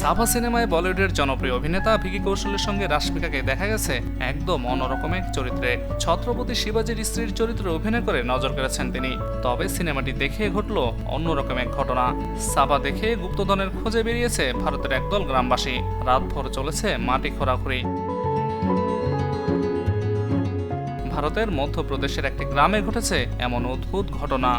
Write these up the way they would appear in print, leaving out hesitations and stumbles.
সাফা সিনেমায় বলিউডের জনপ্রিয় অভিনেতা ভিকি কৌশলের সঙ্গে রাশমিকাকে দেখা গেছে একদম অন্যরকম এক চরিত্রে। ছত্রপতি শিবাজির স্ত্রীর চরিত্রে অভিনয় করে নজর কেড়েছেন তিনি। তবে সিনেমাটি দেখে ঘটল অন্যরকম এক ঘটনা। সাফা দেখে গুপ্তধনের খোঁজে বেরিয়েছে ভারতের একদল গ্রামবাসী। রাতভর চলেছে মাটি খোঁড়াখুড়ি। ভারতের মধ্যপ্রদেশের একটি গ্রামে ঘটেছে এমন অদ্ভুত ঘটনা।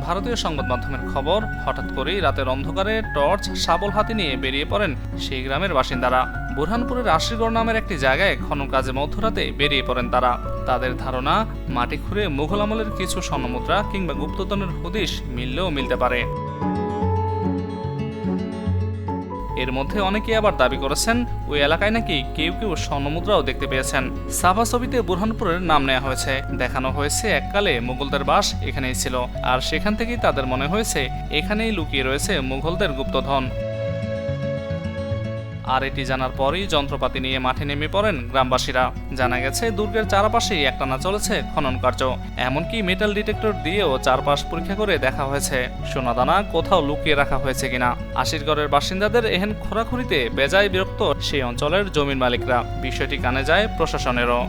ভারতীয় সংবাদ মাধ্যমের খবর, হঠাৎ করেই রাতের অন্ধকারে টর্চ, শাবল হাতে নিয়ে বেরিয়ে পড়েন সেই গ্রামের বাসিন্দারা। বুরহানপুরের আশিরগড় নামের একটি জায়গায় খনন কাজে মধ্যরাতে বেরিয়ে পড়েন তারা। তাদের ধারণা, মাটি খুঁড়ে মুঘল আমলের কিছু স্বর্ণমুদ্রা কিংবা গুপ্তধনের হদিশ মিললেও মিলতে পারে। এর মধ্যে অনেকেই আবার দাবি করেছেন ওই এলাকায় নাকি কেউ কেউ স্বর্ণমুদ্রাও দেখতে পেয়েছেন। সাফা ছবিতে বুরহানপুরের নাম নেওয়া হয়েছে। দেখানো হয়েছে এককালে মুঘলদের বাস এখানেই ছিল, আর সেখান থেকেই তাদের মনে হয়েছে এখানেই লুকিয়ে রয়েছে মুঘলদের গুপ্তধন। আর এটি জানার পরই যন্ত্রপাতি নিয়ে মাঠে নেমে পড়েন গ্রামবাসীরা। জানা গেছে দুর্গের চারপাশেই একটানা চলেছে খনন কার্য। এমনকি মেটাল ডিটেক্টর দিয়েও চারপাশ পরীক্ষা করে দেখা হয়েছে সোনাদানা কোথাও লুকিয়ে রাখা হয়েছে কিনা। আশিরগড়ের বাসিন্দাদের এহেন খোঁড়াখুড়িতে বেজায় বিরক্ত সেই অঞ্চলের জমির মালিকরা। বিষয়টি কানে যায় প্রশাসনেরও।